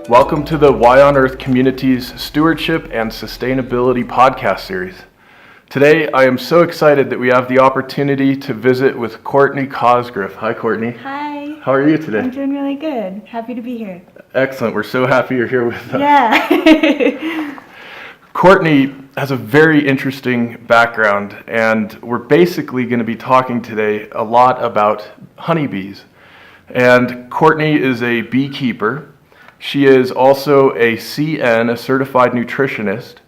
Welcome to the Why on Earth Community's Stewardship and Sustainability podcast series. Today, I am so excited that we have the opportunity to visit with Courtney Cosgriff. Hi, Courtney. Hi. How are you today? I'm doing really good. Happy to be here. Excellent. We're so happy you're here with us. Yeah. Courtney has a very interesting background, and we're basically going to be talking today a lot about honeybees. And Courtney is a beekeeper. She is also a CN, a Certified Nutritionist,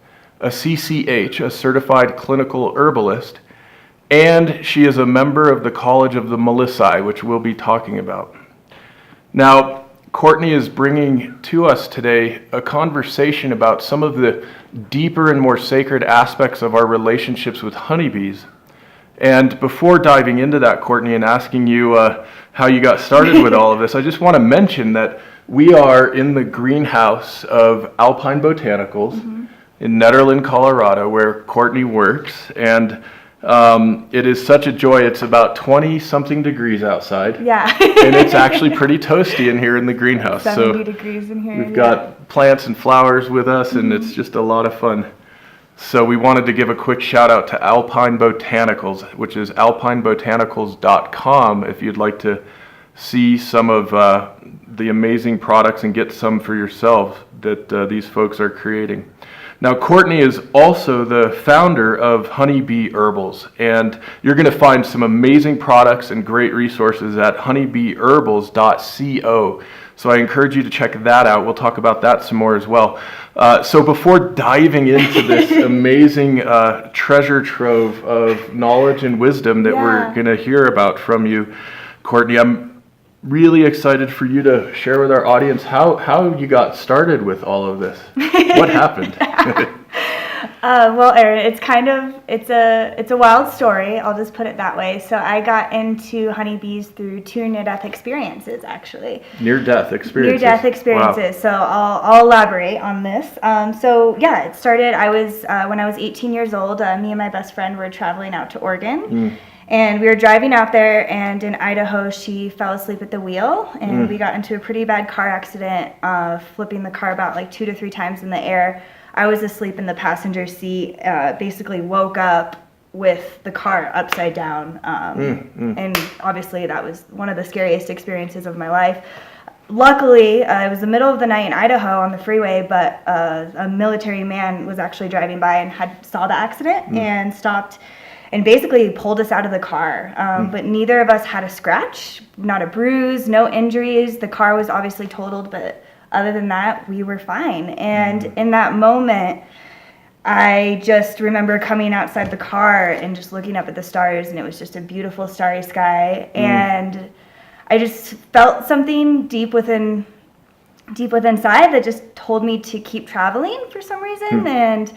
a CCH, a Certified Clinical Herbalist, and she is a member of the College of the Melissae, which we'll be talking about. Now, Courtney is bringing to us today a conversation about some of the deeper and more sacred aspects of our relationships with honeybees. And before diving into that, Courtney, and asking you how you got started with all of this, I just want to mention that we are in the greenhouse of Alpine Botanicals in Nederland, Colorado, where Courtney works. And it is such a joy. It's about 20-something degrees outside. Yeah. And it's actually pretty toasty in here in the greenhouse. 70 degrees in here. We've got plants and flowers with us, and it's just a lot of fun. So we wanted to give a quick shout out to Alpine Botanicals, which is alpinebotanicals.com, if you'd like to see some of the amazing products and get some for yourself that these folks are creating. Now, Courtney is also the founder of Honeybee Herbals, and you're going to find some amazing products and great resources at honeybeeherbals.co. So I encourage you to check that out. We'll talk about that some more as well. So before diving into this amazing treasure trove of knowledge and wisdom that we're going to hear about from you, Courtney, I'm really excited for you to share with our audience how you got started with all of this. What happened? Well, Aaron, it's a wild story. I'll just put it that way. So I got into honeybees through two near-death experiences, actually. Near-death experiences. Near-death experiences. Wow. So I'll elaborate on this. It started. When I was 18 years old. Me and my best friend were traveling out to Oregon. And we were driving out there, and in Idaho, she fell asleep at the wheel, and we got into a pretty bad car accident, flipping the car about like 2 to 3 times in the air. I was asleep in the passenger seat, basically woke up with the car upside down, and obviously that was one of the scariest experiences of my life. Luckily, it was the middle of the night in Idaho on the freeway, but a military man was actually driving by and saw the accident and stopped and basically pulled us out of the car. But neither of us had a scratch, not a bruise, no injuries. The car was obviously totaled, but other than that, we were fine. And in that moment, I just remember coming outside the car and just looking up at the stars, and it was just a beautiful starry sky. And I just felt something deep within inside that just told me to keep traveling for some reason. And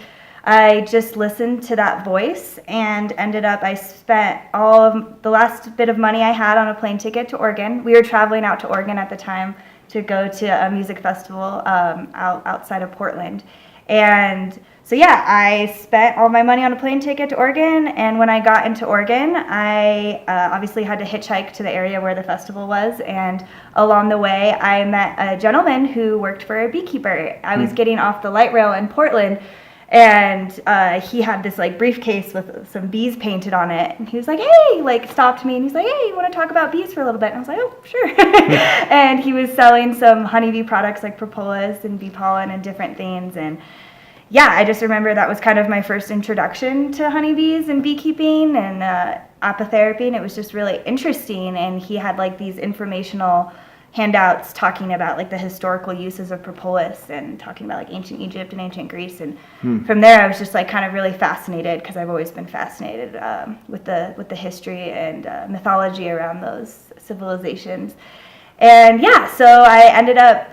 I just listened to that voice and ended up, I spent all of the last bit of money I had on a plane ticket to Oregon. We were traveling out to Oregon at the time to go to a music festival outside of Portland. And so I spent all my money on a plane ticket to Oregon, and when I got into Oregon, I obviously had to hitchhike to the area where the festival was, and along the way, I met a gentleman who worked for a beekeeper. I was getting off the light rail in Portland, and he had this like briefcase with some bees painted on it, and he was like, hey, stopped me, and he's like, hey, you want to talk about bees for a little bit? And I was like, oh, sure. And he was selling some honeybee products like propolis and bee pollen and different things, and I just remember that was kind of my first introduction to honeybees and beekeeping and apitherapy, and it was just really interesting. And he had like these informational handouts talking about like the historical uses of propolis and talking about like ancient Egypt and ancient Greece. And from there, I was just like kind of really fascinated, because I've always been fascinated with the history and mythology around those civilizations. And so I ended up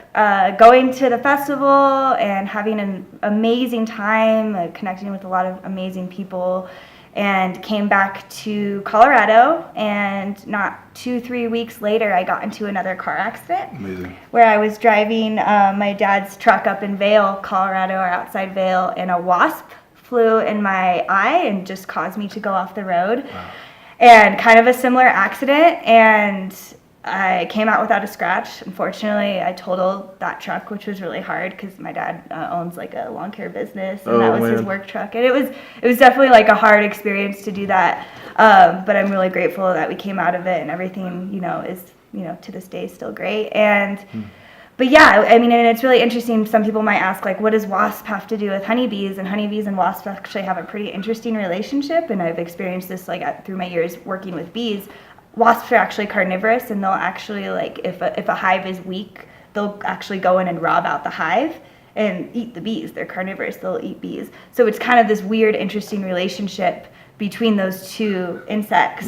going to the festival and having an amazing time, connecting with a lot of amazing people, and came back to Colorado. And not 2-3 weeks later, I got into another car accident. Amazing. Where I was driving my dad's truck up in Vail, Colorado, or outside Vail, and a wasp flew in my eye and just caused me to go off the road. Wow. And kind of a similar accident, and I came out without a scratch. Unfortunately, I totaled that truck, which was really hard because my dad owns like a lawn care business, and that was his work truck. And it was definitely like a hard experience to do that. But I'm really grateful that we came out of it, and everything, is, to this day still great. And but yeah, I mean, and it's really interesting. Some people might ask, like, what does wasp have to do with honeybees? And honeybees and wasps actually have a pretty interesting relationship. And I've experienced this through my years working with bees. Wasps are actually carnivorous, and they'll actually, like, if a hive is weak, they'll actually go in and rob out the hive and eat the bees. They're carnivorous, they'll eat bees. So it's kind of this weird, interesting relationship between those two insects.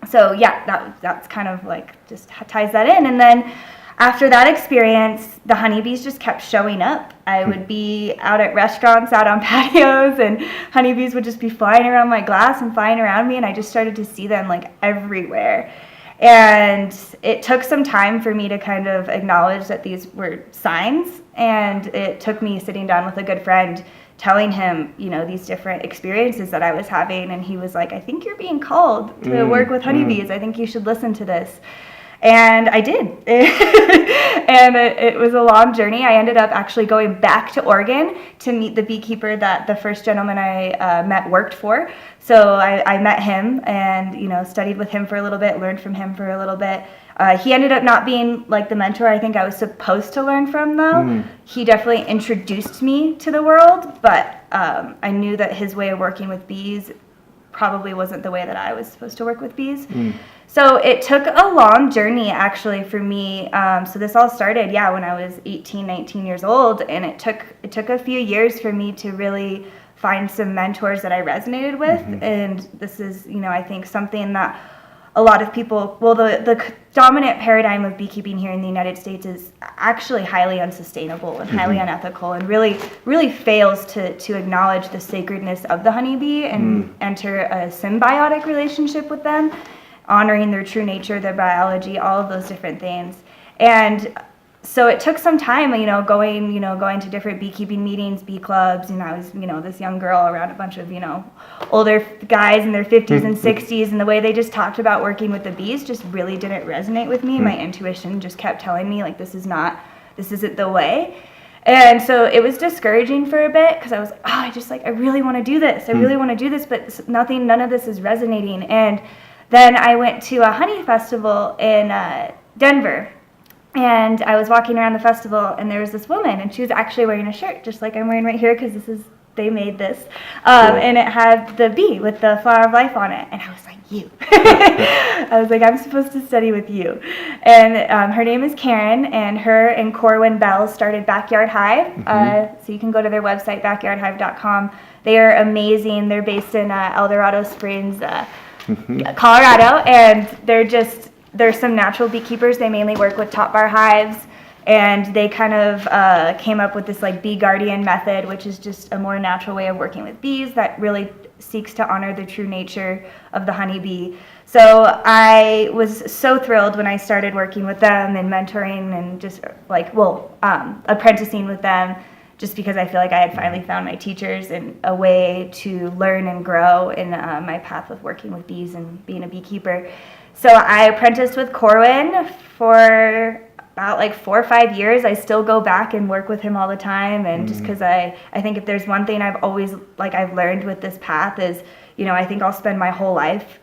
So yeah, that's kind of like just ties that in. And then after that experience, the honeybees just kept showing up. I would be out at restaurants, out on patios, and honeybees would just be flying around my glass and flying around me, and I just started to see them like everywhere. And it took some time for me to kind of acknowledge that these were signs, and it took me sitting down with a good friend, telling him, these different experiences that I was having, and he was like, I think you're being called to work with honeybees. I think you should listen to this. And I did. And it was a long journey. I ended up actually going back to Oregon to meet the beekeeper that the first gentleman I met worked for. So I met him and, studied with him for a little bit, learned from him for a little bit. He ended up not being like the mentor I think I was supposed to learn from, though. He definitely introduced me to the world, but I knew that his way of working with bees probably wasn't the way that I was supposed to work with bees. So it took a long journey actually for me. So this all started, when I was 18, 19 years old, and it took a few years for me to really find some mentors that I resonated with. And this is, I think something that a lot of people, the dominant paradigm of beekeeping here in the United States is actually highly unsustainable and highly unethical, and really fails to acknowledge the sacredness of the honeybee and enter a symbiotic relationship with them, honoring their true nature, their biology, all of those different things. And so it took some time, going to different beekeeping meetings, bee clubs, and I was, this young girl around a bunch of, older guys in their 50s and 60s, and the way they just talked about working with the bees just really didn't resonate with me. My intuition just kept telling me, like, this isn't the way. And so it was discouraging for a bit, because I was like, I really want to do this. I really want to do this, but none of this is resonating. And then I went to a honey festival in Denver. And I was walking around the festival, and there was this woman, and she was actually wearing a shirt, just like I'm wearing right here, because they made this. And it had the bee with the flower of life on it. And I was like, you. I was like, I'm supposed to study with you. And her name is Karen, and her and Corwin Bell started Backyard Hive. So you can go to their website, backyardhive.com. They are amazing. They're based in El Dorado Springs, Colorado, and they're some natural beekeepers. They mainly work with top bar hives, and they kind of came up with this like bee guardian method, which is just a more natural way of working with bees that really seeks to honor the true nature of the honeybee. So I was so thrilled when I started working with them and mentoring and just apprenticing with them, just because I feel like I had finally found my teachers and a way to learn and grow in my path of working with bees and being a beekeeper. So I apprenticed with Corwin for about 4 or 5 years. I still go back and work with him all the time, and just because I think if there's one thing I've always I've learned with this path is, I think I'll spend my whole life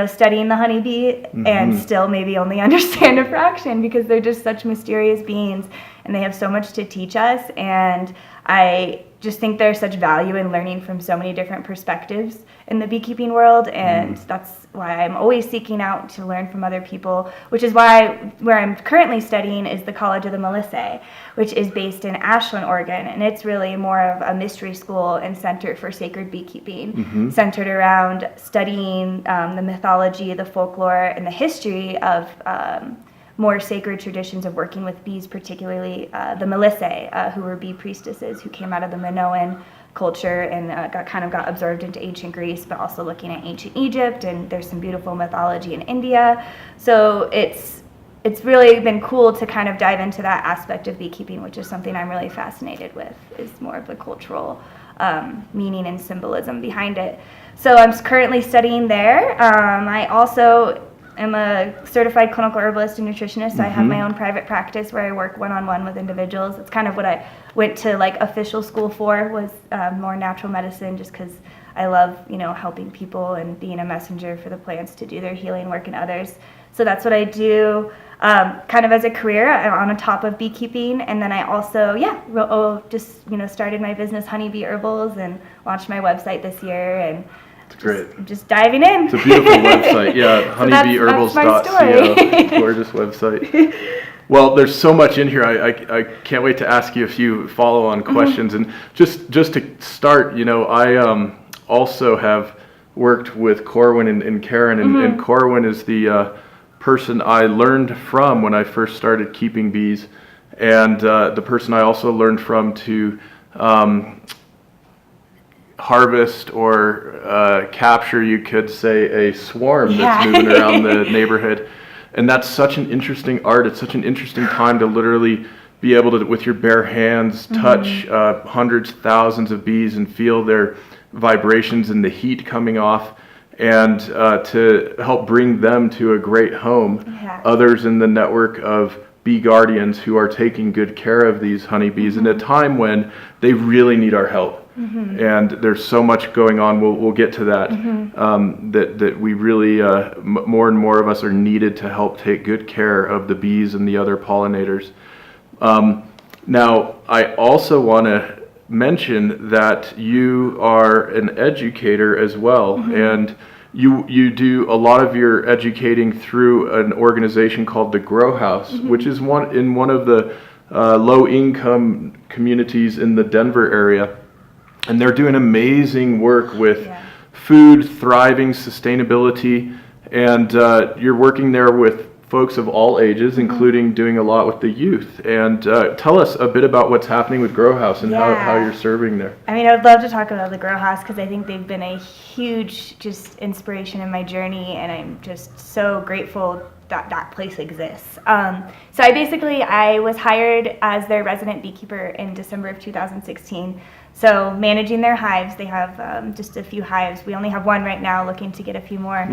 studying the honeybee and still maybe only understand a fraction, because they're just such mysterious beings and they have so much to teach us. And I just think there's such value in learning from so many different perspectives in the beekeeping world, and that's why I'm always seeking out to learn from other people, which is why where I'm currently studying is the College of the Melissae, which is based in Ashland, Oregon, and it's really more of a mystery school and center for sacred beekeeping, centered around studying the mythology, the folklore, and the history of more sacred traditions of working with bees, particularly the Melissae, who were bee priestesses who came out of the Minoan culture and got absorbed into ancient Greece, but also looking at ancient Egypt, and there's some beautiful mythology in India. So it's really been cool to kind of dive into that aspect of beekeeping, which is something I'm really fascinated with, is more of the cultural meaning and symbolism behind it. So I'm currently studying there. I also am a certified clinical herbalist and nutritionist. So I have my own private practice where I work one-on-one with individuals. It's kind of what I went to like official school for, was more natural medicine, just because I love, helping people and being a messenger for the plants to do their healing work in others. So that's what I do kind of as a career on top of beekeeping. And then I also, started my business, Honeybee Herbals, and launched my website this year. And it's great. I'm just diving in. It's a beautiful website. Yeah, honeybeeherbals.co. Gorgeous website. Well, there's so much in here. I can't wait to ask you a few follow-on questions. And just to start, I also have worked with Corwin and Karen, and Corwin is the person I learned from when I first started keeping bees, and the person I also learned from to harvest or capture, you could say, a swarm that's moving around the neighborhood. And that's such an interesting art. It's such an interesting time to literally be able to, with your bare hands, touch hundreds, thousands of bees and feel their vibrations and the heat coming off, and to help bring them to a great home. Others in the network of bee guardians who are taking good care of these honeybees in a time when they really need our help. And there's so much going on. We'll get to that. That we really more and more of us are needed to help take good care of the bees and the other pollinators. Now, I also want to mention that you are an educator as well, and you do a lot of your educating through an organization called the GrowHaus, which is one of the low-income communities in the Denver area, and they're doing amazing work with food, thriving, sustainability, and you're working there with folks of all ages, including doing a lot with the youth. And tell us a bit about what's happening with GrowHaus and how you're serving there. I mean, I would love to talk about the GrowHaus because I think they've been a huge just inspiration in my journey, and I'm just so grateful that place exists. So I was hired as their resident beekeeper in December of 2016. So managing their hives, they have just a few hives. We only have one right now, looking to get a few more.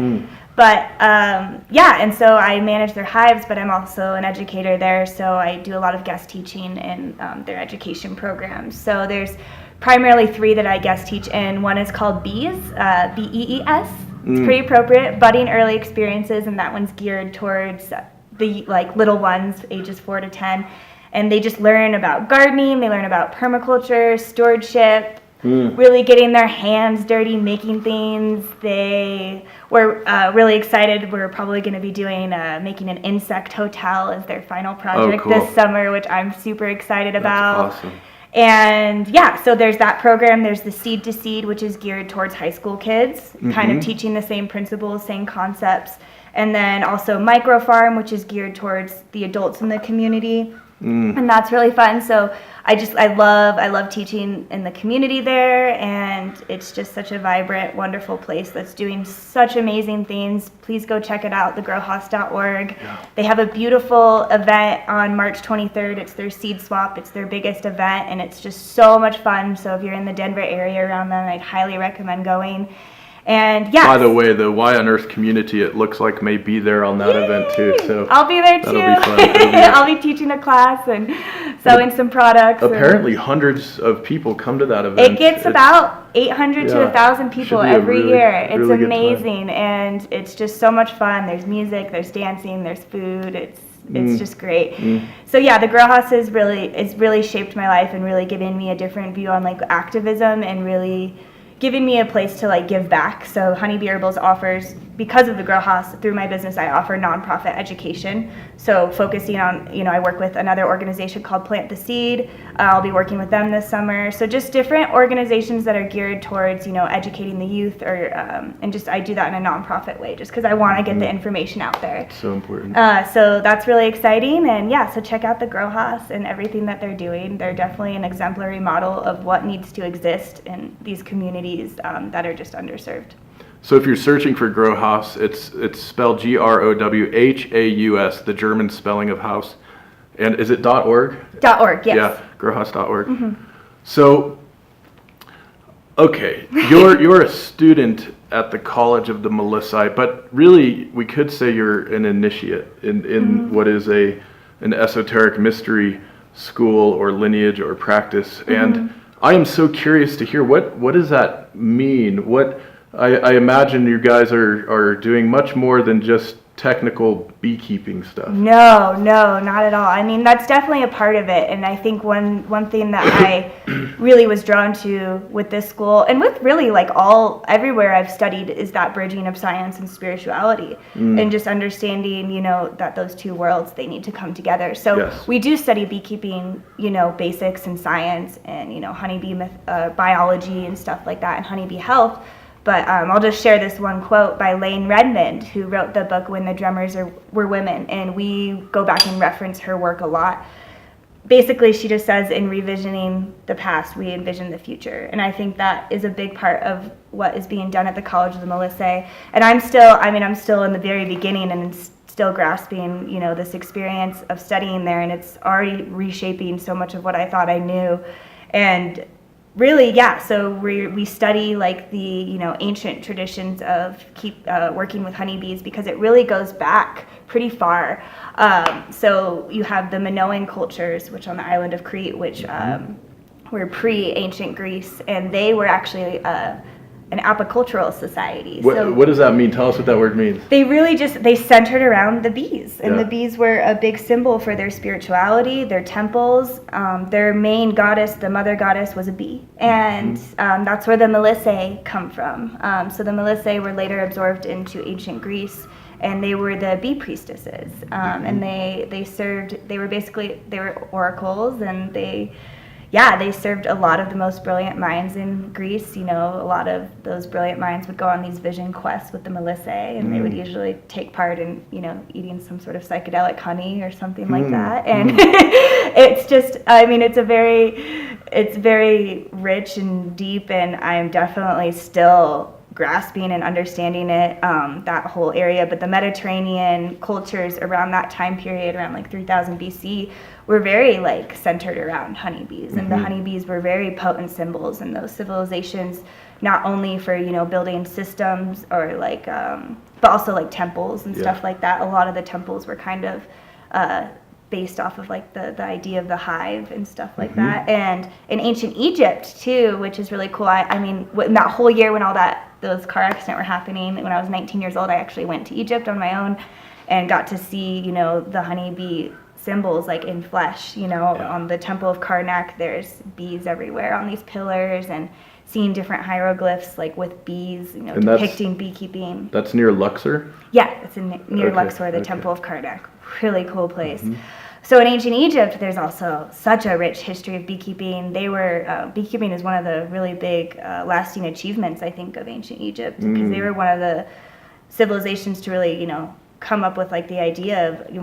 But and so I manage their hives, but I'm also an educator there. So I do a lot of guest teaching in their education programs. So there's primarily 3 that I guest teach in. One is called Bees, BEES. It's pretty appropriate, budding early experiences, and that one's geared towards the little ones, ages 4 to 10. And they just learn about gardening, they learn about permaculture, stewardship, really getting their hands dirty, making things. They were really excited. We're probably going to be doing making an insect hotel as their final project this summer, which I'm super excited about. That's awesome. And so there's that program. There's the Seed to Seed, which is geared towards high school kids, kind of teaching the same principles, same concepts. And then also Micro Farm, which is geared towards the adults in the community. And that's really fun. So I love teaching in the community there, and it's just such a vibrant, wonderful place that's doing such amazing things. Please go check it out, thegrowhaus.org. They have a beautiful event on March 23rd. It's their seed swap. It's their biggest event, and it's just so much fun. So if you're in the Denver area around then, I'd highly recommend going. And by the way, the Y on Earth community, it looks like, may be there on that event too. So I'll be there too. That'll be fun. I'll be teaching a class and selling some products. Apparently, hundreds of people come to that event. It gets about 800 to 1,000 people every year. It's really amazing, and it's just so much fun. There's music, there's dancing, there's food. It's just great. So the GrowHaus is really shaped my life and really given me a different view on activism and really giving me a place to give back. So Honeybee Herbals offers, because of the GrowHaus, through my business, I offer nonprofit education. So focusing on, I work with another organization called Plant the Seed. I'll be working with them this summer. So just different organizations that are geared towards, educating the youth, or and just I do that in a nonprofit way, just because I want to get the information out there. It's so important. So that's really exciting, and so check out the GrowHaus and everything that they're doing. They're definitely an exemplary model of what needs to exist in these communities that are just underserved. So if you're searching for GrowHaus, it's spelled GrowHaus, the German spelling of house. And is it .org? .org, yes. Yeah, growhaus.org. So, okay, you're a student at the College of the Melissae, but really we could say you're an initiate in what is an esoteric mystery school or lineage or practice. And I am so curious to hear what does that mean? I imagine you guys are doing much more than just technical beekeeping stuff. No, not at all. I mean, that's definitely a part of it. And I think one thing that I really was drawn to with this school, and with really like everywhere I've studied, is that bridging of science and spirituality, and just understanding, that those two worlds, they need to come together. So Yes. we do study beekeeping, basics and science and, honeybee biology and stuff like that, and honeybee health. But I'll just share this one quote by Lane Redmond, who wrote the book When the Drummers Were Women, and we go back and reference her work a lot. Basically, she just says, in revisioning the past, we envision the future. And I think that is a big part of what is being done at the College of the Melissae. And I'm still in the very beginning and still grasping, this experience of studying there, and it's already reshaping so much of what I thought I knew. And really, yeah, so we study like the, ancient traditions of working with honeybees, because it really goes back pretty far. So you have the Minoan cultures, which on the island of Crete, which were pre-ancient Greece, and they were actually an apicultural society. What does that mean? Tell us what that word means. They really they centered around the bees, and Yeah. the bees were a big symbol for their spirituality, their temples. Their main goddess, the mother goddess, was a bee, and that's where the Melissae come from. So the Melissae were later absorbed into ancient Greece, and they were the bee priestesses, and they were oracles, and they served a lot of the most brilliant minds in Greece. A lot of those brilliant minds would go on these vision quests with the Melissae, and they would usually take part in, eating some sort of psychedelic honey or something like that. And it's just, it's very rich and deep, and I'm definitely still grasping and understanding it, that whole area. But the Mediterranean cultures around that time period, around like 3000 BC, were very like centered around honeybees, and the honeybees were very potent symbols in those civilizations, not only for building systems or like but also like temples and stuff like that. A lot of the temples were kind of based off of like the idea of the hive and stuff like that. And in ancient Egypt too, which is really cool. I mean, in that whole year when those car accidents were happening, when I was 19 years old, I actually went to Egypt on my own and got to see, the honeybee symbols like in flesh. On the Temple of Karnak, there's bees everywhere on these pillars, and seeing different hieroglyphs like with bees, depicting beekeeping. That's near Luxor? Yeah, it's near Luxor, the Temple of Karnak. Really cool place. So in ancient Egypt, there's also such a rich history of beekeeping. Beekeeping is one of the really big lasting achievements, I think, of ancient Egypt, because they were one of the civilizations to really, come up with like the idea of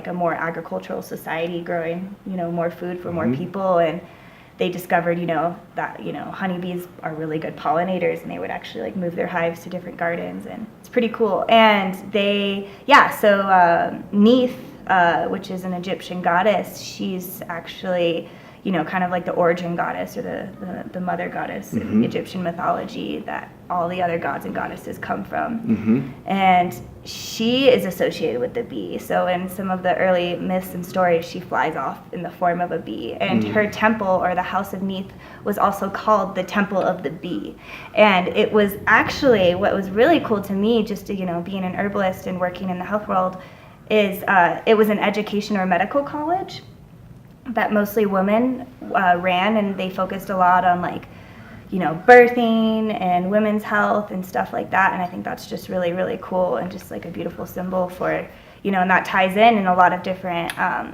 a more agricultural society, growing, more food for more people. And they discovered, that, honeybees are really good pollinators, and they would actually like move their hives to different gardens, and it's pretty cool. And Neith, which is an Egyptian goddess, she's actually, kind of like the origin goddess, or the mother goddess in Egyptian mythology that all the other gods and goddesses come from. And she is associated with the bee. So in some of the early myths and stories, she flies off in the form of a bee. And her temple, or the House of Neith, was also called the Temple of the Bee. And it was actually, what was really cool to me, just to, being an herbalist and working in the health world, is it was an education or medical college that mostly women ran, and they focused a lot on like, birthing and women's health and stuff like that. And I think that's just really, really cool, and just like a beautiful symbol for, and that ties in a lot of different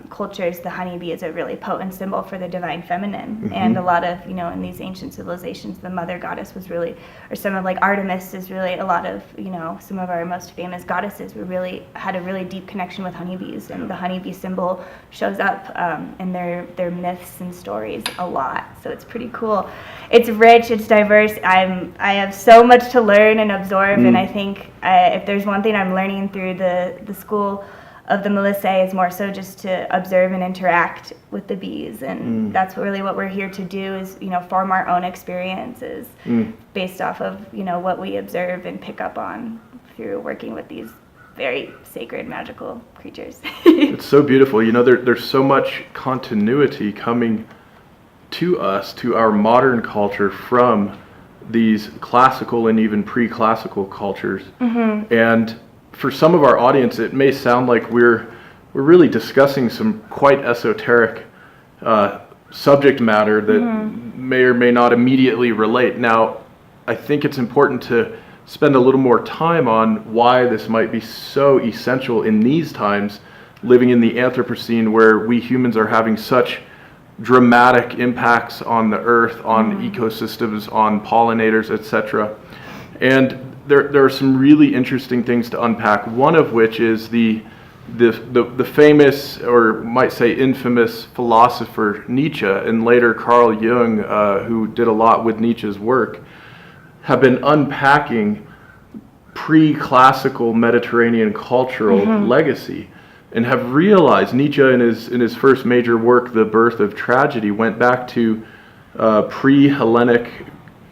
cultures. The honeybee is a really potent symbol for the divine feminine. And a lot of, in these ancient civilizations, the mother goddess was really, or some of like Artemis is really a lot of, some of our most famous goddesses had a really deep connection with honeybees. And the honeybee symbol shows up in their myths and stories a lot. So it's pretty cool. It's rich, it's diverse. I have so much to learn and absorb, and I think if there's one thing I'm learning through the school of the Melissae is more so just to observe and interact with the bees, and that's really what we're here to do, is form our own experiences based off of what we observe and pick up on through working with these very sacred, magical creatures. It's so beautiful. There's so much continuity coming to us, to our modern culture, from these classical and even pre-classical cultures. And for some of our audience, it may sound like we're really discussing some quite esoteric subject matter that may or may not immediately relate. Now, I think it's important to spend a little more time on why this might be so essential in these times, living in the Anthropocene, where we humans are having such dramatic impacts on the earth, on ecosystems, on pollinators, etc. And there are some really interesting things to unpack, one of which is the famous, or might say infamous, philosopher Nietzsche, and later Carl Jung, who did a lot with Nietzsche's work, have been unpacking pre-classical Mediterranean cultural legacy, and have realized, Nietzsche in his first major work, The Birth of Tragedy, went back to pre-Hellenic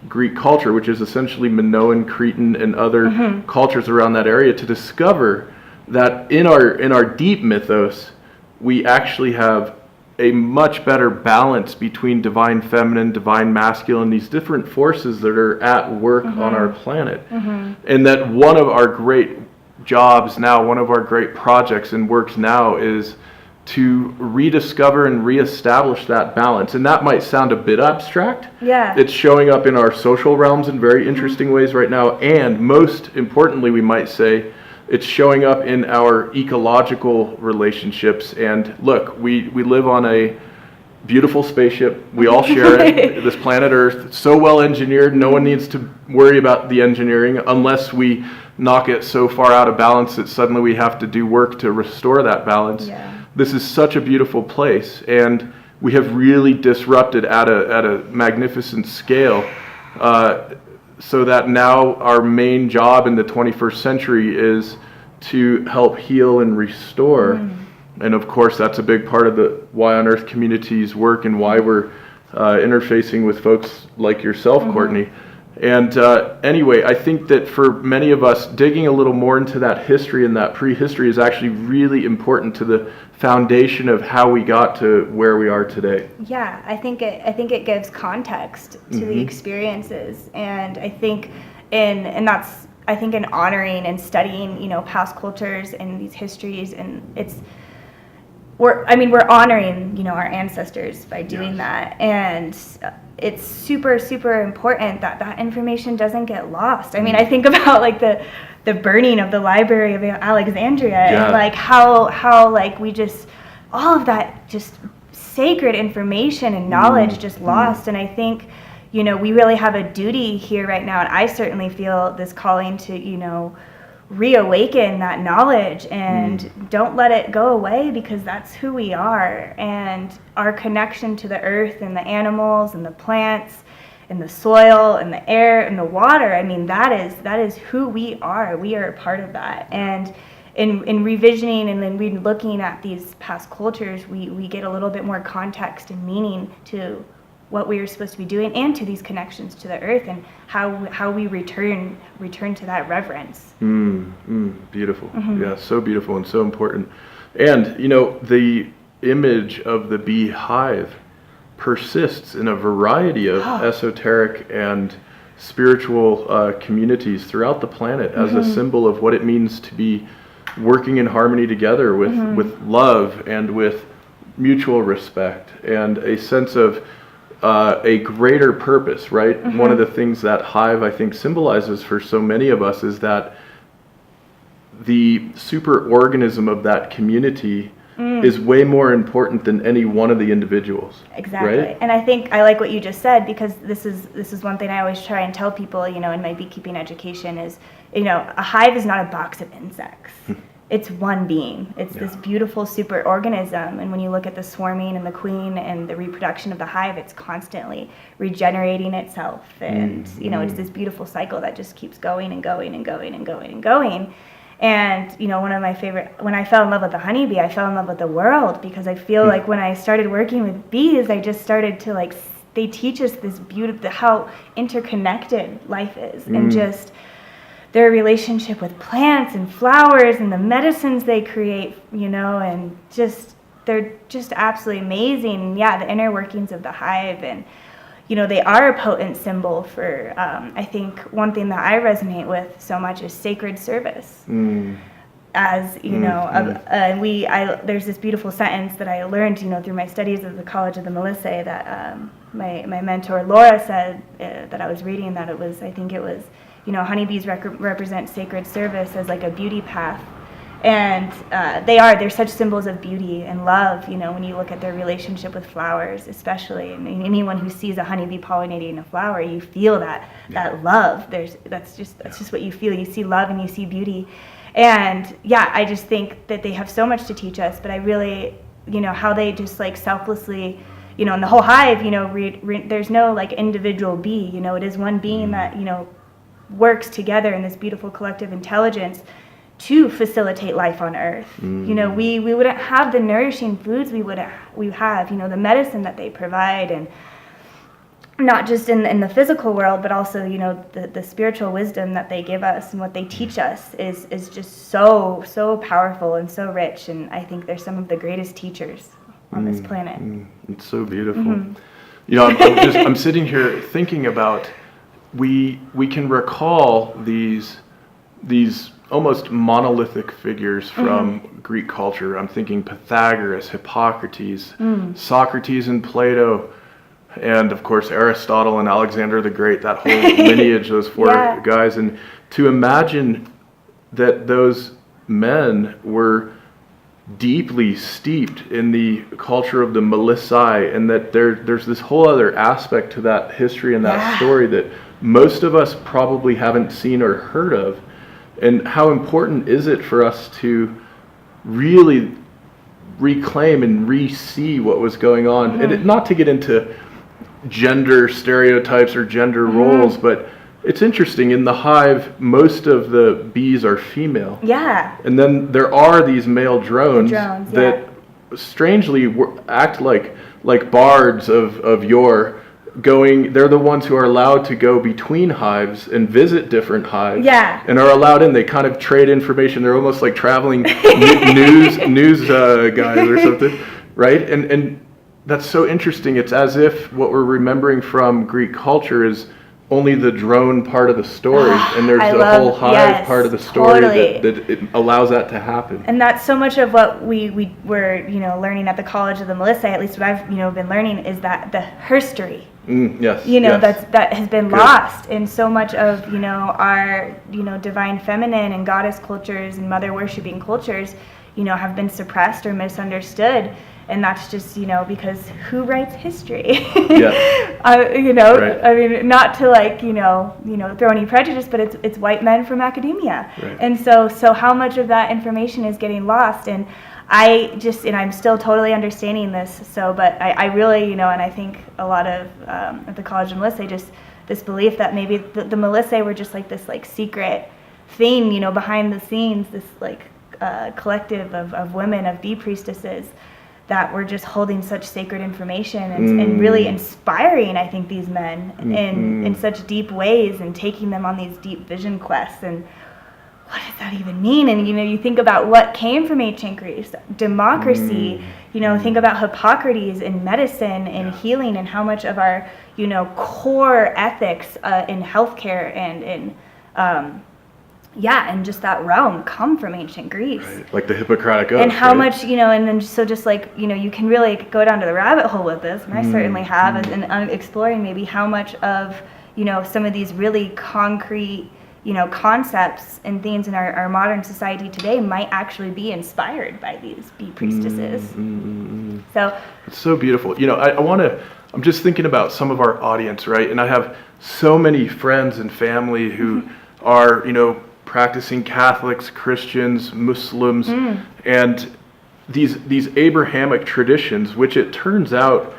Greek culture, which is essentially Minoan, Cretan, and other cultures around that area, to discover that in our deep mythos, we actually have a much better balance between divine feminine, divine masculine, these different forces that are at work on our planet. And that one of our great jobs now, one of our great projects and works now, is to rediscover and reestablish that balance. And that might sound a bit abstract. Yeah. It's showing up in our social realms in very interesting ways right now. And most importantly, we might say, it's showing up in our ecological relationships. And look, we live on a beautiful spaceship. We all share it. This planet Earth, it's so well engineered, no one needs to worry about the engineering unless we knock it so far out of balance that suddenly we have to do work to restore that balance. Yeah. This is such a beautiful place, and we have really disrupted at a magnificent scale, so that now our main job in the 21st century is to help heal and restore. And of course, that's a big part of the Why on Earth community's work, and why we're interfacing with folks like yourself, Courtney. And anyway, I think that for many of us, digging a little more into that history and that prehistory is actually really important to the foundation of how we got to where we are today. Yeah, I think it gives context to the experiences, and I think in honoring and studying past cultures and these histories, and we're honoring our ancestors by doing that, and it's super, super important that information doesn't get lost. I mean, I think about like the burning of the Library of Alexandria, and like how like we just, all of that just sacred information and knowledge just lost. And I think we really have a duty here right now, and I certainly feel this calling to reawaken that knowledge, and don't let it go away, because that's who we are, and our connection to the earth and the animals and the plants and the soil and the air and the water. I mean, that is who we are. We are a part of that. And in revisioning and then looking at these past cultures, we get a little bit more context and meaning to what we are supposed to be doing, and to these connections to the earth, and how we return to that reverence. Beautiful. Yeah, so beautiful and so important. And the image of the beehive persists in a variety of esoteric and spiritual communities throughout the planet as a symbol of what it means to be working in harmony together with love and with mutual respect and a sense of a greater purpose, right? One of the things that hive, I think, symbolizes for so many of us is that the superorganism of that community is way more important than any one of the individuals. Exactly. Right? And I think I like what you just said, because this is one thing I always try and tell people, in my beekeeping education is, a hive is not a box of insects. It's one being. It's this beautiful superorganism. And when you look at the swarming and the queen and the reproduction of the hive, it's constantly regenerating itself. And, it's this beautiful cycle that just keeps going and going and going and going and going. And, one of my favorite, when I fell in love with the honeybee, I fell in love with the world, because I feel like when I started working with bees, I just started to they teach us this how interconnected life is, and just their relationship with plants and flowers and the medicines they create, and they're just absolutely amazing. And the inner workings of the hive, and they are a potent symbol for, I think one thing that I resonate with so much is sacred service. As, there's this beautiful sentence that I learned, through my studies of the College of the Melissae, that my mentor Laura said, that I was reading, that honeybees represent sacred service as like a beauty path. And they're such symbols of beauty and love, when you look at their relationship with flowers, especially. And anyone who sees a honeybee pollinating a flower, you feel that love. That's just what you feel. You see love and you see beauty. And I just think that they have so much to teach us, but I really, how they just selflessly, in the whole hive, there's no individual bee, it is one being that, works together in this beautiful collective intelligence to facilitate life on Earth. We wouldn't have the nourishing foods we have, the medicine that they provide, and not just in the physical world, but also, the spiritual wisdom that they give us and what they teach us is just so powerful and so rich. And I think they're some of the greatest teachers on this planet. It's so beautiful. I'm sitting here thinking about, we can recall these almost monolithic figures from Greek culture. I'm thinking Pythagoras, Hippocrates, Socrates and Plato, and of course Aristotle and Alexander the Great, that whole lineage, those four guys. And to imagine that those men were deeply steeped in the culture of the Melissae, and that there's this whole other aspect to that history and that story that most of us probably haven't seen or heard of. And how important is it for us to really reclaim and re-see what was going on? And not to get into gender stereotypes or gender roles, but it's interesting, in the hive, most of the bees are female. And then there are these male drones that strangely act like bards of yore. They're the ones who are allowed to go between hives and visit different hives, and are allowed in. They kind of trade information. They're almost like traveling news guys or something, right? And that's so interesting. It's as if what we're remembering from Greek culture is only the drone part of the story, and there's whole hive part of the story that it allows that to happen. And that's so much of what we were learning at the College of the Melissae. At least what I've been learning is that the herstory. That has been lost in so much of our divine feminine and goddess cultures and mother worshipping cultures, have been suppressed or misunderstood. And that's just, because who writes history? I mean, not to throw any prejudice, but it's white men from academia. And so how much of that information is getting lost? And I'm still totally understanding this. But I really, and I think a lot of, at the College of Melissae, just this belief that maybe the Melissae were just this secret thing, behind the scenes, this collective of women, of bee priestesses, that were just holding such sacred information and really inspiring, I think, these men in such deep ways, and taking them on these deep vision quests. And what does that even mean? And you think about what came from ancient Greece, democracy. Think about Hippocrates in medicine and healing, and how much of our core ethics in healthcare and in and just that realm come from ancient Greece. Like the Hippocratic Oath. And how much, and then so just you can really go down to the rabbit hole with this, and I certainly have, and exploring maybe how much of, some of these really concrete, concepts and things in our modern society today might actually be inspired by these bee priestesses. So it's so beautiful. I'm just thinking about some of our audience, right? And I have so many friends and family who are, practicing Catholics, Christians, Muslims, and these Abrahamic traditions, which it turns out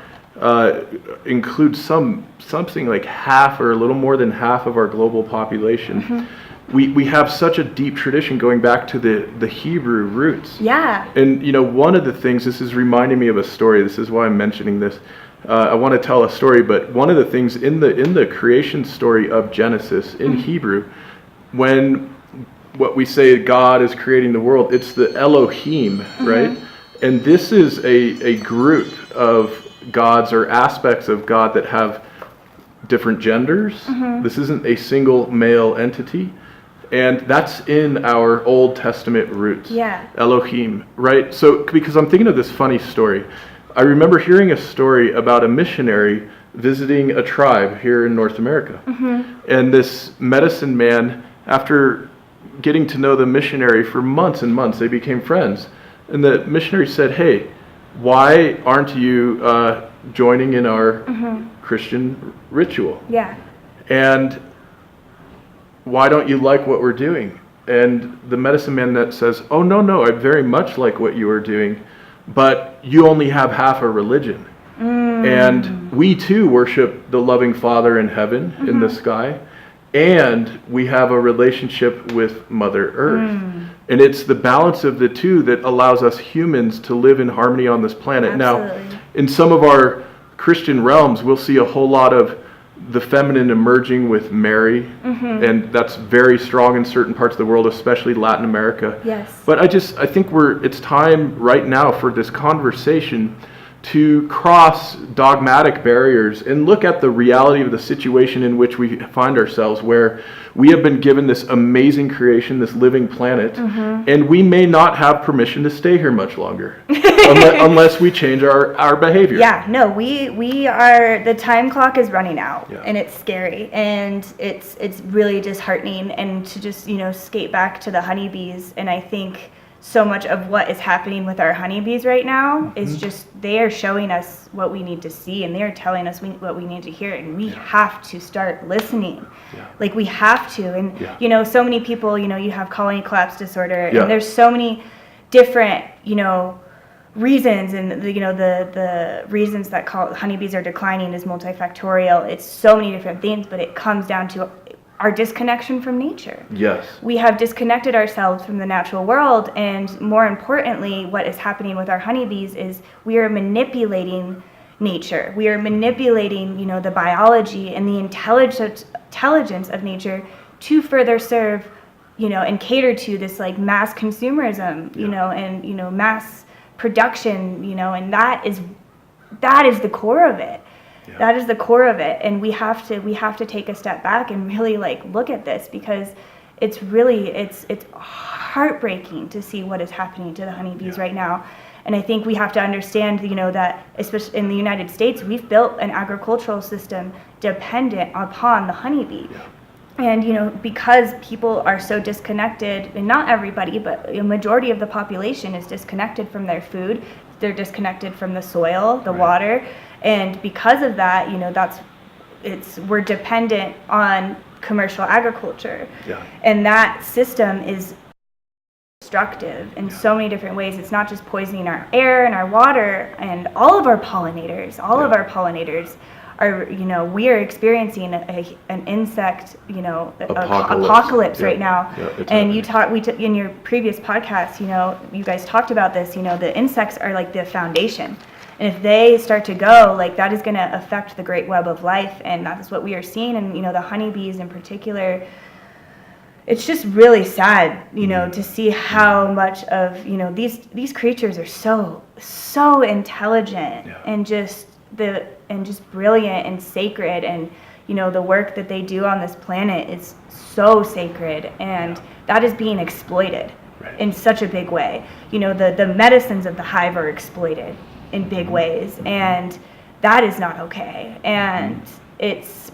include something like half or a little more than half of our global population. we have such a deep tradition going back to the Hebrew roots. Yeah. And one of the things, this is reminding me of a story. This is why I'm mentioning this. I want to tell a story, but one of the things in the creation story of Genesis in Hebrew, when what we say God is creating the world, it's the Elohim, right? And this is a group of gods or aspects of God that have different genders. This isn't a single male entity. And that's in our Old Testament roots. Yeah. Elohim, right? So, because I'm thinking of this funny story. I remember hearing a story about a missionary visiting a tribe here in North America. And this medicine man, after getting to know the missionary for months and months, they became friends. And the missionary said, "Hey, why aren't you joining in our Christian ritual? Yeah. And why don't you like what we're doing?" And the medicine man that says, "Oh, no, I very much like what you are doing, but you only have half a religion. And we too worship the loving Father in heaven, in the sky, and we have a relationship with Mother Earth." And it's the balance of the two that allows us humans to live in harmony on this planet. Absolutely. Now, in some of our Christian realms, we'll see a whole lot of the feminine emerging with Mary, and that's very strong in certain parts of the world, especially Latin America. Yes. But I think it's time right now for this conversation to cross dogmatic barriers and look at the reality of the situation in which we find ourselves, where we have been given this amazing creation, this living planet, and we may not have permission to stay here much longer unless we change our behavior. Yeah, no, we are, the time clock is running out, Yeah. and it's scary, and it's really disheartening, and to just, skate back to the honeybees, and I think so much of what is happening with our honeybees right now is just, they are showing us what we need to see, and they are telling us what we need to hear, and we have to start listening. Like, we have to. And so many people, you have colony collapse disorder, and there's so many different reasons, and the reasons that honeybees are declining is multifactorial. It's so many different things, but it comes down to our disconnection from nature. Yes. We have disconnected ourselves from the natural world, and more importantly, what is happening with our honeybees is we are manipulating nature. We are manipulating, the biology and the intelligence of nature to further serve, and cater to this like mass consumerism, and mass production, and that is the core of it. That is the core of it, and we have to take a step back and really look at this, because it's heartbreaking to see what is happening to the honeybees right now. And I think we have to understand, that especially in the United States, we've built an agricultural system dependent upon the honeybee. And because people are so disconnected, and not everybody, but a majority of the population is disconnected from their food. They're disconnected from the soil, the water. And because of that, we're dependent on commercial agriculture. And that system is destructive in so many different ways. It's not just poisoning our air and our water and all of our pollinators. All of our pollinators are, we are experiencing an insect, apocalypse right now. And in your previous podcast, you guys talked about this, the insects are like the foundation. And if they start to go, that is going to affect the great web of life, and that is what we are seeing. And the honeybees in particular, it's just really sad, to see how much of these creatures are so intelligent and just brilliant and sacred, and the work that they do on this planet is so sacred, and that is being exploited in such a big way. The medicines of the hive are exploited in big ways, and that is not okay. And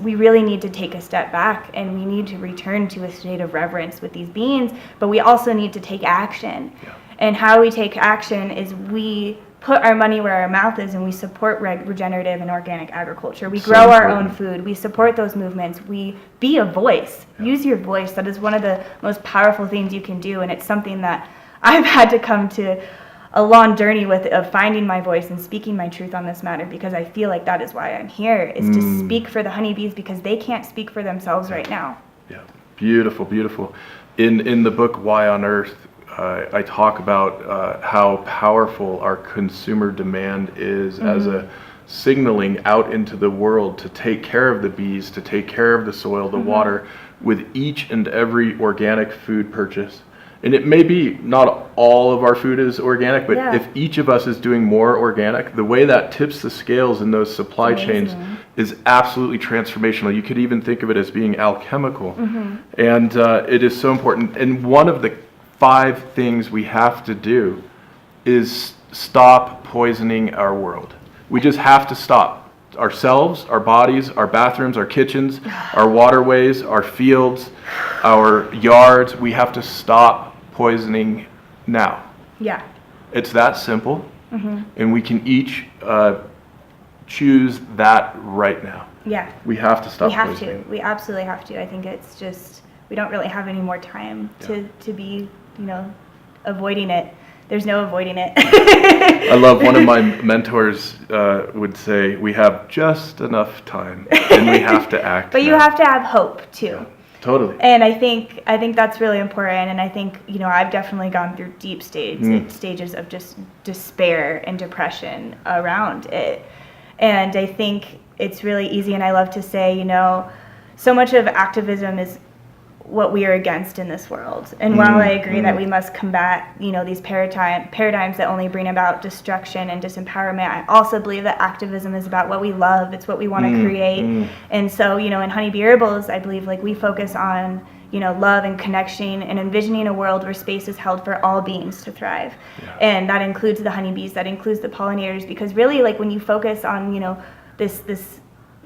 we really need to take a step back, and we need to return to a state of reverence with these beings, but we also need to take action. And how we take action is we put our money where our mouth is, and we support regenerative and organic agriculture. We grow our own food. We support those movements. We be a voice. Use your voice. That is one of the most powerful things you can do, and it's something that I've had to come to a long journey of finding my voice and speaking my truth on this matter, because I feel like that is why I'm here, is to speak for the honeybees, because they can't speak for themselves right now. Beautiful, beautiful. In the book Why on Earth, I talk about how powerful our consumer demand is as a signaling out into the world to take care of the bees, to take care of the soil, the water, with each and every organic food purchase. And it may be not all of our food is organic, but if each of us is doing more organic, the way that tips the scales in those supply chains is absolutely transformational. You could even think of it as being alchemical. And it is so important. And one of the 5 things we have to do is stop poisoning our world. We just have to stop. Ourselves, our bodies, our bathrooms, our kitchens, our waterways, our fields, our yards. We have to stop poisoning now. Yeah. It's that simple, and we can each choose that right now. Yeah. We have to stop poisoning. We have to. We absolutely have to. I think it's just, we don't really have any more time to be, avoiding it. There's no avoiding it. I love, one of my mentors would say, we have just enough time and we have to act. But you have to have hope too. Yeah, totally. And I think that's really important. And I think, I've definitely gone through deep stages of just despair and depression around it. And I think it's really easy, and I love to say, so much of activism is what we are against in this world. And while I agree that we must combat, these paradigms that only bring about destruction and disempowerment, I also believe that activism is about what we love. It's what we want to create. And so, in Honeybee Herbals, I believe we focus on, love and connection and envisioning a world where space is held for all beings to thrive. Yeah. And that includes the honeybees, that includes the pollinators, because really, when you focus on, this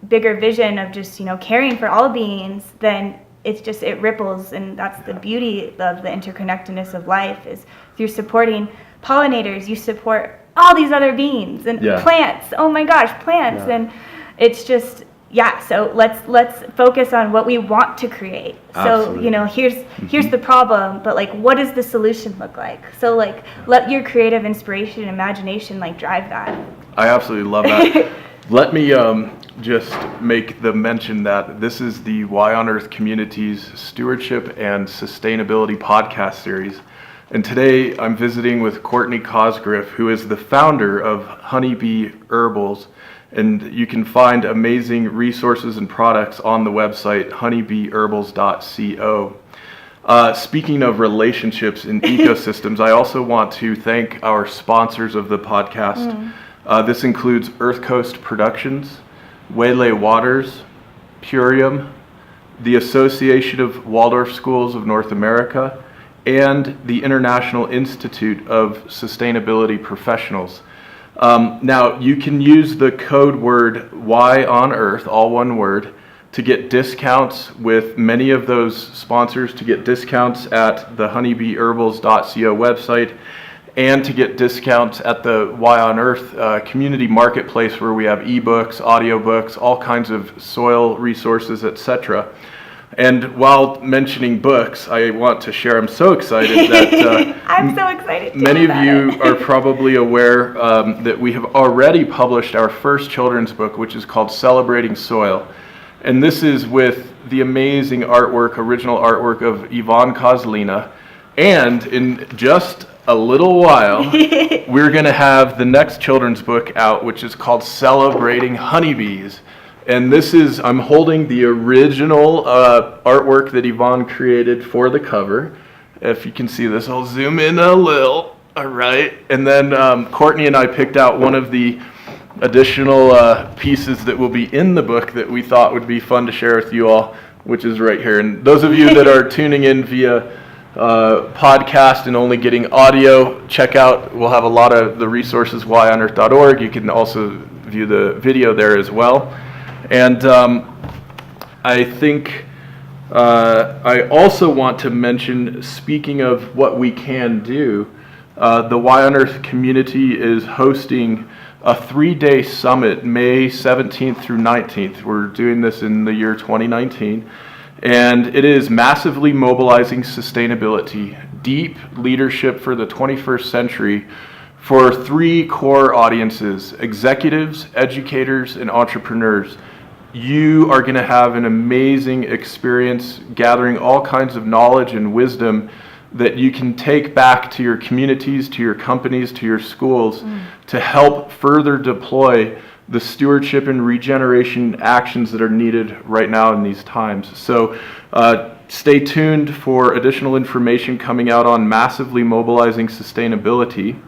bigger vision of just, caring for all beings, then it ripples, and that's the beauty of the interconnectedness of life, is through supporting pollinators, you support all these other beings and plants. Oh my gosh, plants. And it's just, so let's focus on what we want to create. Absolutely. So, here's the problem, but what does the solution look like? So let your creative inspiration and imagination drive that. I absolutely love that. Let me just make the mention that this is the Why on Earth Community's Stewardship and Sustainability podcast series. And today I'm visiting with Courtney Cosgriff, who is the founder of Honeybee Herbals. And you can find amazing resources and products on the website honeybeeherbals.co. Speaking of relationships in ecosystems, I also want to thank our sponsors of the podcast. This includes Earth Coast Productions, Waylay Waters, Purium, the Association of Waldorf Schools of North America, and the International Institute of Sustainability Professionals. Now, you can use the code word Why on Earth, all one word, to get discounts with many of those sponsors, to get discounts at the honeybeeherbals.co website, and to get discounts at the Why on Earth community marketplace, where we have ebooks, audiobooks, all kinds of soil resources, etc. And while mentioning books, I want to share, I'm so excited that I'm so excited. Many of you are probably aware that we have already published our first children's book, which is called Celebrating Soil. And this is with the amazing artwork, original artwork of Yvonne Kozlina. And in just a little while, we're going to have the next children's book out, which is called Celebrating Honeybees. And this is, I'm holding the original artwork that Yvonne created for the cover. If you can see this, I'll zoom in a little. All right. And then Courtney and I picked out one of the additional pieces that will be in the book that we thought would be fun to share with you all, which is right here. And those of you that are tuning in via podcast and only getting audio, check out, we'll have a lot of the resources, whyonearth.org. You can also view the video there as well. And I think I also want to mention, speaking of what we can do, the Why on Earth community is hosting a 3-day summit, May 17th through 19th. We're doing this in the year 2019. And it is massively mobilizing sustainability, deep leadership for the 21st century, for 3 core audiences: executives, educators, and entrepreneurs. you are going to have an amazing experience gathering all kinds of knowledge and wisdom that you can take back to your communities, to your companies, to your schools to help further deploy the stewardship and regeneration actions that are needed right now in these times. So stay tuned for additional information coming out on massively mobilizing sustainability.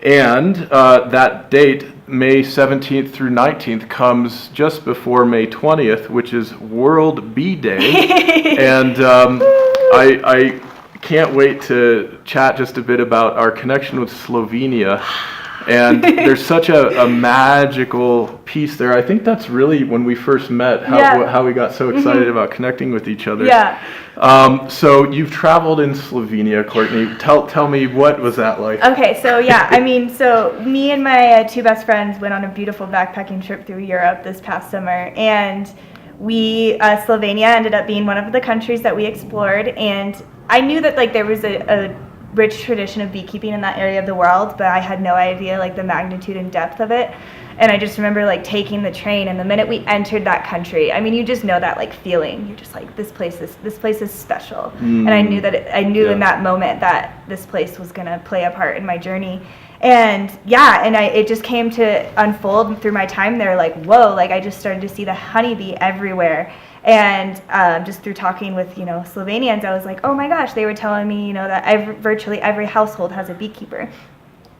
And that date, May 17th through 19th, comes just before May 20th, which is World Bee Day. And I can't wait to chat just a bit about our connection with Slovenia. And there's such a magical piece there. I think that's really when we first met, how we got so excited about connecting with each other. Yeah. So you've traveled in Slovenia, Courtney. Tell me, what was that like? Okay, so so me and my two best friends went on a beautiful backpacking trip through Europe this past summer, and Slovenia ended up being one of the countries that we explored, and I knew that there was a rich tradition of beekeeping in that area of the world, but I had no idea the magnitude and depth of it. And I just remember taking the train, and the minute we entered that country, you just know that feeling. You're just this place is special. And I knew in that moment that this place was gonna play a part in my journey. And it just came to unfold through my time there. Whoa! I just started to see the honeybee everywhere. And just through talking with Slovenians, I was like, oh my gosh, they were telling me that virtually every household has a beekeeper,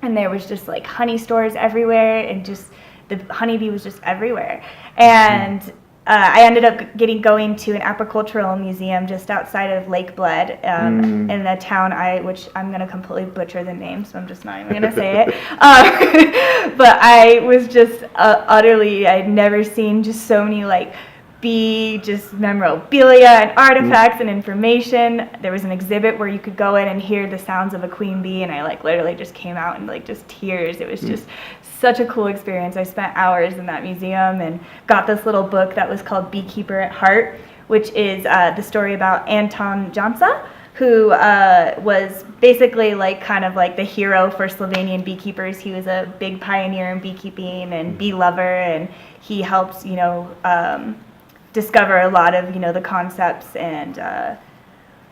and there was just honey stores everywhere, and just the honeybee was just everywhere. And I ended up going to an apicultural museum just outside of Lake Bled in a town which I'm going to completely butcher the name, so I'm just not even going to say it. But I was just utterly, I'd never seen just so many bee just memorabilia and artifacts and information. There was an exhibit where you could go in and hear the sounds of a queen bee, and I literally just came out in just tears. It was just such a cool experience. I spent hours in that museum and got this little book that was called Beekeeper at Heart, which is the story about Anton Jansa, who was basically the hero for Slovenian beekeepers. He was a big pioneer in beekeeping and bee lover, and he helped discover a lot of the concepts and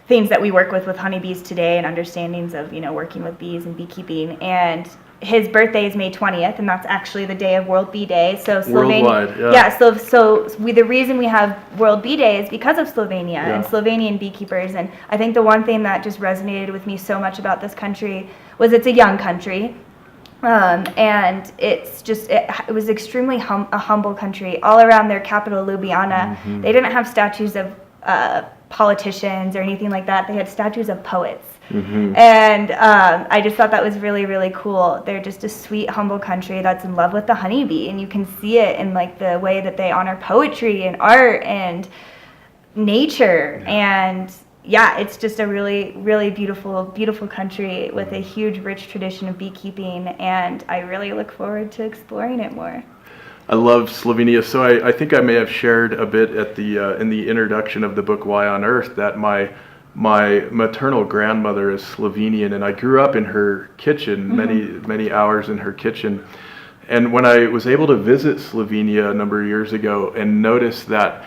things that we work with honeybees today, and understandings of working with bees and beekeeping. And his birthday is May 20th, and that's actually the day of World Bee Day. So Worldwide, the reason we have World Bee Day is because of Slovenia and Slovenian beekeepers. And I think the one thing that just resonated with me so much about this country was it's a young country. And it was extremely a humble country. All around their capital, Ljubljana, they didn't have statues of politicians or anything like that. They had statues of poets. And I just thought that was really, really cool. They're just a sweet, humble country that's in love with the honeybee, and you can see it in the way that they honor poetry and art and nature. And it's just a really, really beautiful, beautiful country with a huge, rich tradition of beekeeping, and I really look forward to exploring it more. I love Slovenia. So I think I may have shared a bit at in the introduction of the book Why on Earth that my maternal grandmother is Slovenian, and I grew up in her kitchen, many hours in her kitchen. And when I was able to visit Slovenia a number of years ago and notice that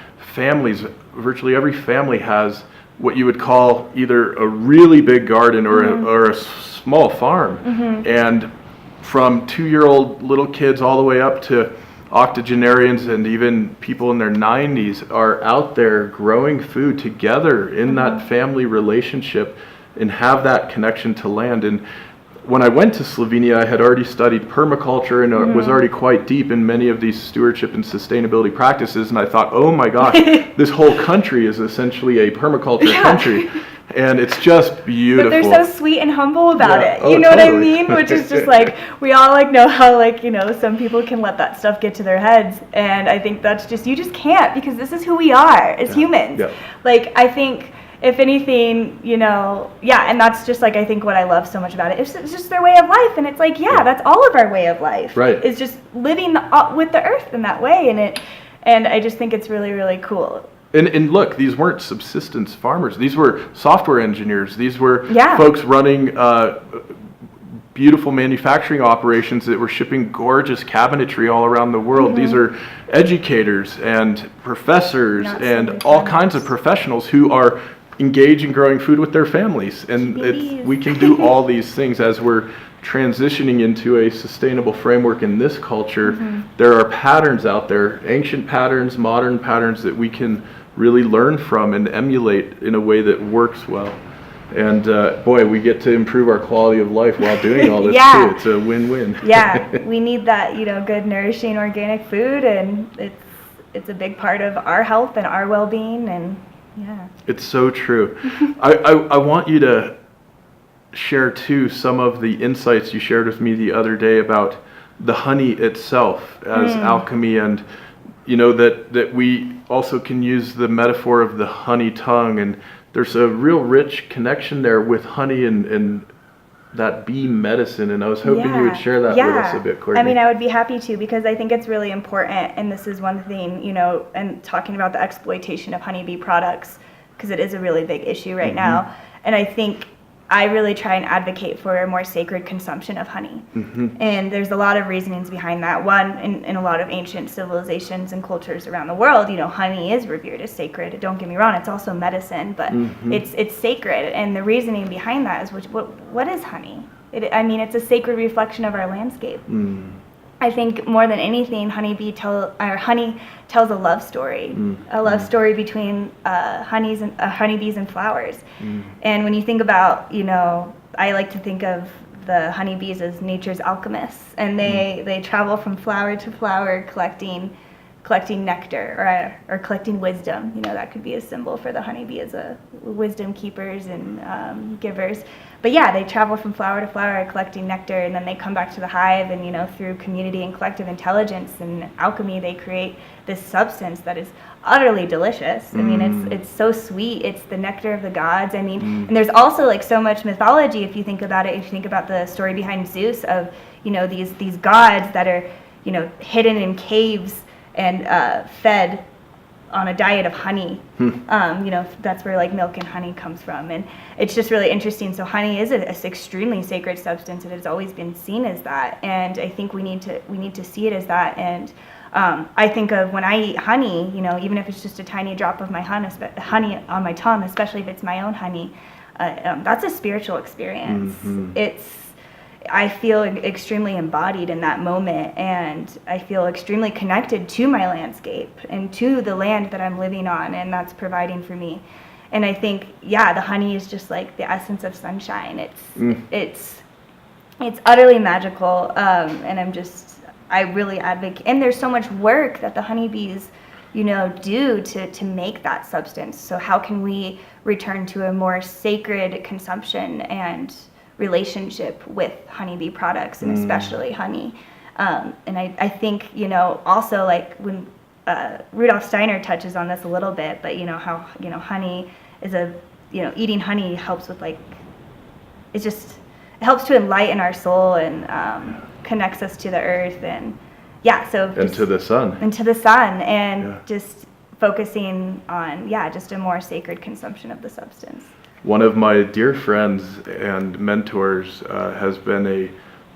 virtually every family has what you would call either a really big garden or a small farm. And from 2-year-old little kids all the way up to octogenarians and even people in their 90s are out there growing food together in that family relationship and have that connection to land. And when I went to Slovenia, I had already studied permaculture and was already quite deep in many of these stewardship and sustainability practices. And I thought, oh my gosh, this whole country is essentially a permaculture country. And it's just beautiful. But they're so sweet and humble about it. Oh, you know totally. what I mean? Which is just we all know how some people can let that stuff get to their heads. And I think that's you just can't, because this is who we are as humans. Yeah. I think, if anything, and that's just I think what I love so much about it. It's just their way of life, and it's that's all of our way of life. Right. It's just living with the earth in that way, and I just think it's really, really cool. And look, these weren't subsistence farmers. These were software engineers. These were Yeah. folks running beautiful manufacturing operations that were shipping gorgeous cabinetry all around the world. These are educators and professors and all kinds of professionals who are engaged in growing food with their families. And we can do all these things as we're transitioning into a sustainable framework in this culture. There are patterns out there, ancient patterns, modern patterns, that we can really learn from and emulate in a way that works well. And boy, we get to improve our quality of life while doing all this too. It's a win-win. We need that, good, nourishing organic food, and it's a big part of our health and our well-being, and It's so true. I want you to share too some of the insights you shared with me the other day about the honey itself as alchemy, and that we also can use the metaphor of the honey tongue, and there's a real rich connection there with honey and that bee medicine, and I was hoping you would share that with us a bit, Courtney. I mean, I would be happy to, because I think it's really important, and this is one thing, and talking about the exploitation of honeybee products, because it is a really big issue right now, and I think I really try and advocate for a more sacred consumption of honey. And there's a lot of reasonings behind that. One, in a lot of ancient civilizations and cultures around the world, honey is revered as sacred. Don't get me wrong, it's also medicine, but it's sacred. And the reasoning behind that is, what is honey? It's a sacred reflection of our landscape. I think more than anything, honey tells a love story, a love story between honeybees and flowers. And when you think about, I like to think of the honeybees as nature's alchemists, and they travel from flower to flower collecting nectar or collecting wisdom. That could be a symbol for the honeybee as a wisdom keepers and givers. But they travel from flower to flower collecting nectar, and then they come back to the hive, and through community and collective intelligence and alchemy, they create this substance that is utterly delicious. It's so sweet. It's the nectar of the gods. And there's also so much mythology if you think about it. If you think about the story behind Zeus of these gods that are hidden in caves and fed on a diet of honey. That's where milk and honey comes from, and it's just really interesting. So honey is an extremely sacred substance. It has always been seen as that, and I think we need to see it as that. And I think of when I eat honey, even if it's just a tiny drop of my honey on my tongue, especially if it's my own honey, that's a spiritual experience. I feel extremely embodied in that moment, and I feel extremely connected to my landscape and to the land that I'm living on, and that's providing for me. And I think, the honey is just like the essence of sunshine. It's utterly magical, and I really advocate. And there's so much work that the honeybees, do to make that substance. So how can we return to a more sacred consumption and relationship with honeybee products, and especially honey? And I think, also when Rudolf Steiner touches on this a little bit, but how, honey is eating honey helps with it helps to enlighten our soul and connects us to the earth, and to the sun, and just focusing on, just a more sacred consumption of the substance. One of my dear friends and mentors has been a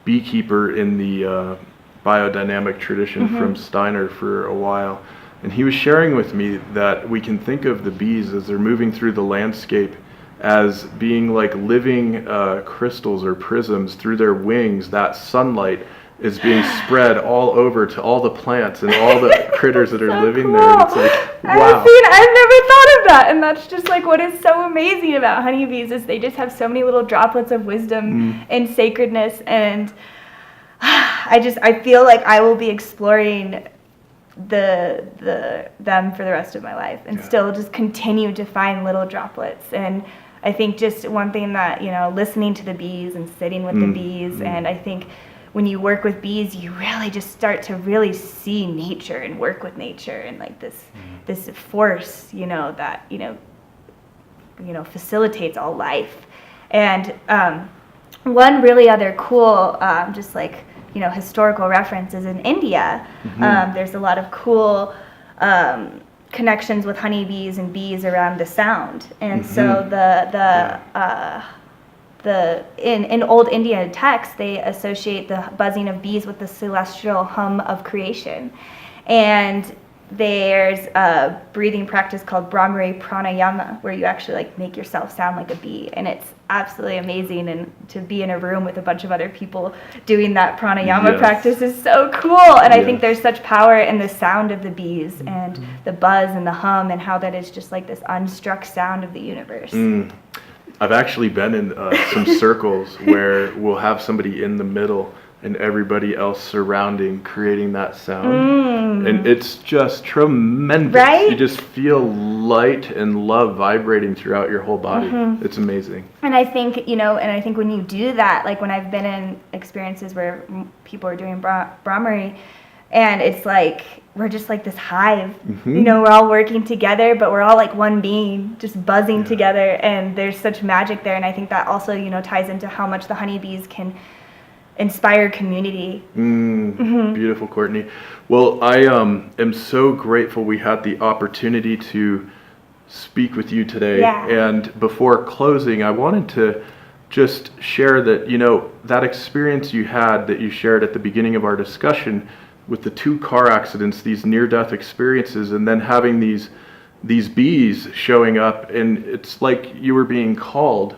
beekeeper in the biodynamic tradition from Steiner for a while. And he was sharing with me that we can think of the bees as they're moving through the landscape as being like living crystals or prisms. Through their wings, that sunlight is being spread all over to all the plants and all the critters that are living there. And it's like, wow. I've never thought of that, and that's just what is so amazing about honeybees is they just have so many little droplets of wisdom and sacredness, and I feel like I will be exploring them for the rest of my life, and still just continue to find little droplets. And I think just one thing that, listening to the bees and sitting with the bees, and I think when you work with bees, you really just start to really see nature and work with nature, and this force, that facilitates all life. And one really other cool, historical reference is in India. There's a lot of cool connections with honeybees and bees around the sound, and so the in old Indian texts, they associate the buzzing of bees with the celestial hum of creation. And there's a breathing practice called Brahmari Pranayama, where you actually like make yourself sound like a bee, and it's absolutely amazing. And to be in a room with a bunch of other people doing that pranayama practice is so cool. And I think there's such power in the sound of the bees and the buzz and the hum, and how that is just like this unstruck sound of the universe. I've actually been in some circles where we'll have somebody in the middle and everybody else surrounding, creating that sound. And it's just tremendous. Right? You just feel light and love vibrating throughout your whole body. It's amazing. And I think, when you do that, like when I've been in experiences where people are doing Brahmari, and it's like, we're just like this hive, we're all working together, but we're all like one being, just buzzing together, and there's such magic there. And I think that also, ties into how much the honeybees can inspire community. Beautiful, Courtney. Well, I am so grateful we had the opportunity to speak with you today. And before closing, I wanted to just share that, that experience you had that you shared at the beginning of our discussion with the 2 car accidents, these near-death experiences, and then having these bees showing up, and it's like you were being called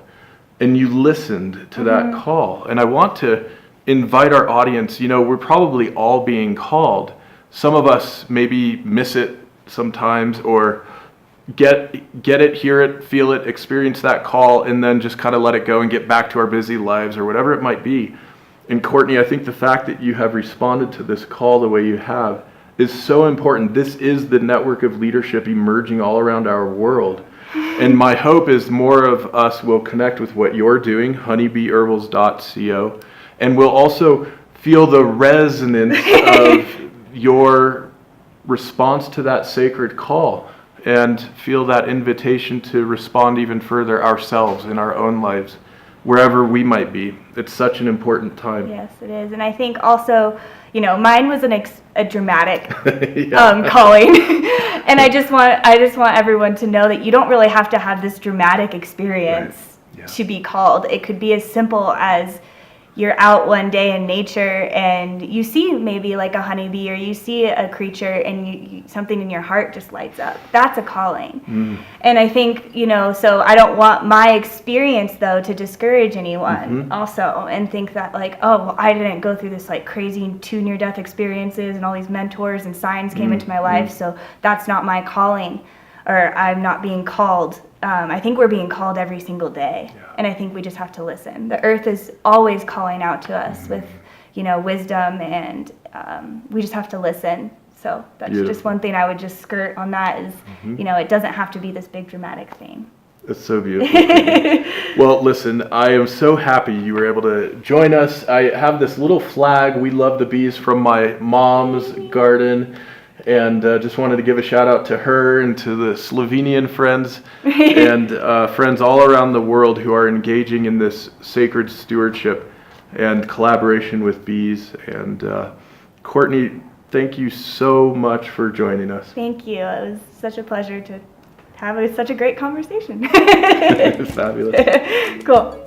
and you listened to that call. And I want to invite our audience, we're probably all being called. Some of us maybe miss it sometimes, or get it, hear it, feel it, experience that call, and then just kind of let it go and get back to our busy lives or whatever it might be. And Courtney, I think the fact that you have responded to this call the way you have is so important. This is the network of leadership emerging all around our world. And my hope is more of us will connect with what you're doing, honeybeeherbals.co, and we'll also feel the resonance of your response to that sacred call, and feel that invitation to respond even further ourselves in our own lives, wherever we might be. It's such an important time. Yes, it is. And I think also, mine was a dramatic calling. And I just want everyone to know that you don't really have to have this dramatic experience to be called. It could be as simple as you're out one day in nature and you see maybe like a honeybee, or you see a creature, and something in your heart just lights up. That's a calling. And I think, so I don't want my experience though to discourage anyone also, and think that like, oh, well, I didn't go through this like crazy 2 near-death experiences and all these mentors and signs came into my life, so that's not my calling, or I'm not being called. I think we're being called every single day, and I think we just have to listen. The earth is always calling out to us with, wisdom, and we just have to listen. So that's just one thing I would just skirt on that is, it doesn't have to be this big dramatic thing. That's so beautiful. Well, listen, I am so happy you were able to join us. I have this little flag, "We Love the Bees," from my mom's garden. And just wanted to give a shout out to her and to the Slovenian friends and friends all around the world who are engaging in this sacred stewardship and collaboration with bees. And Courtney, thank you so much for joining us. Thank you. It was such a pleasure to have such a great conversation. Fabulous. Cool.